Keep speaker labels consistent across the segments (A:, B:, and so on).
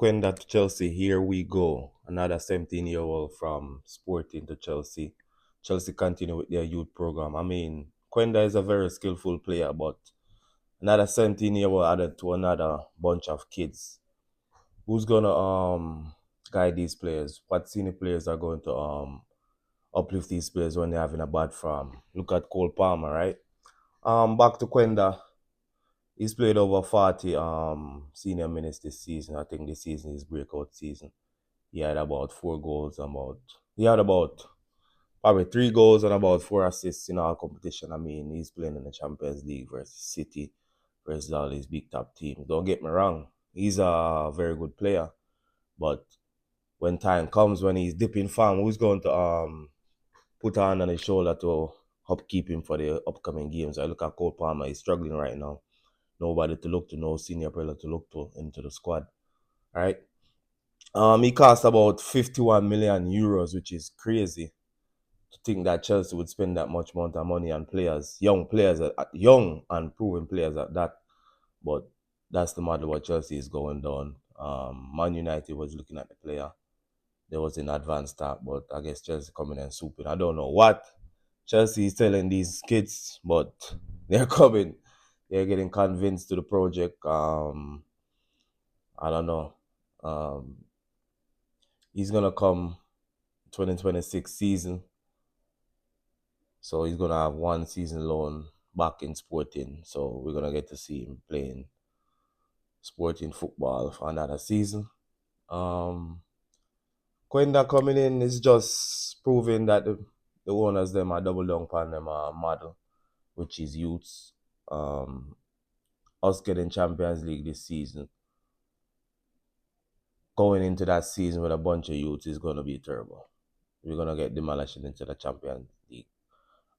A: Quenda to Chelsea, here we go. Another 17-year-old from Sporting to Chelsea. Chelsea continue with their youth program. I mean, Quenda is a very skillful player, but another 17-year-old added to another bunch of kids. Who's gonna guide these players? What senior players are going to uplift these players when they're having a bad form? Look at Cole Palmer, right? Back to Quenda. He's played over 40 senior minutes this season. I think this season is breakout season. He had about 4 goals, he had about probably 3 goals and about 4 assists in our competition. I mean, he's playing in the Champions League versus City, versus all these big top teams. Don't get me wrong, he's a very good player, but when time comes when he's dipping form, who's going to put a hand on his shoulder to upkeep him for the upcoming games? I look at Cole Palmer, he's struggling right now. Nobody to look to, no senior player to look to into the squad. All right. He cost about 51 million euros, which is crazy to think that Chelsea would spend that much amount of money on players, young and proven players at that. But that's the model what Chelsea is going down. Man United was looking at the player. There was an advanced start, but I guess Chelsea coming and swooping. I don't know what Chelsea is telling these kids, but they're coming. They're getting convinced to the project. I don't know. He's gonna come 2026 season, so he's gonna have 1 season loan back in Sporting. So we're gonna get to see him playing Sporting football for another season. Quenda coming in is just proving that the owners them are double down upon them model, which is youths. Us getting Champions League this season, going into that season with a bunch of youths is gonna be terrible. We're gonna get demolished into the Champions League.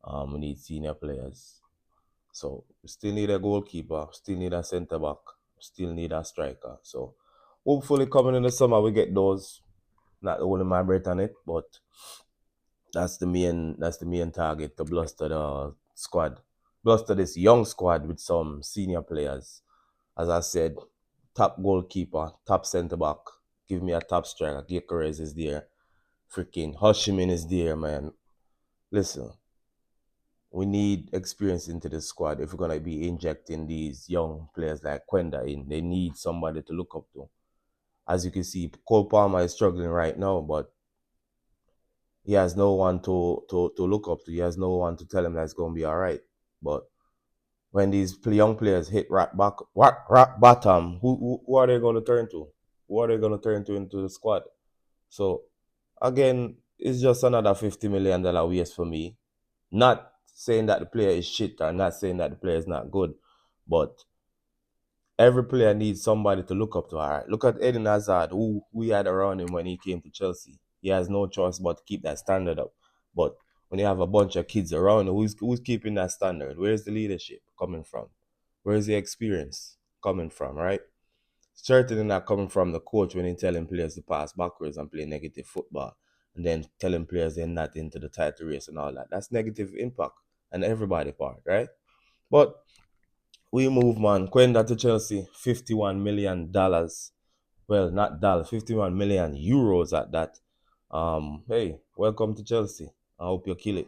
A: We need senior players. So we still need a goalkeeper, still need a centre back, still need a striker. So hopefully coming in the summer we get those. Not holding my breath on it, but that's the main target, to bluster the squad. Bluster this young squad with some senior players. As I said, top goalkeeper, top centre back. Give me a top striker. Gyökeres is there. Freaking Hoshimin is there, man. Listen, we need experience into the squad if we're going to be injecting these young players like Quenda in. They need somebody to look up to. As you can see, Cole Palmer is struggling right now, but he has no one to look up to. He has no one to tell him that it's going to be all right. But when these young players hit rock bottom, who are they going to turn to? Who are they going to turn to into the squad? So, again, it's just another $50 million waste for me. Not saying that the player is shit or not saying that the player is not good, but every player needs somebody to look up to. All right, look at Eden Hazard, who we had around him when he came to Chelsea. He has no choice but to keep that standard up. But when you have a bunch of kids around him, who's keeping that standard? Where's the leadership coming from? Where's the experience coming from, right? Certainly not coming from the coach when he's telling players to pass backwards and play negative football, and then telling players they're not into the title race and all that. That's negative impact on everybody part, right? But we move, man. Quenda to Chelsea, $51 million. Well, not dollars, 51 million euros at that. Hey, welcome to Chelsea. I hope you kill it.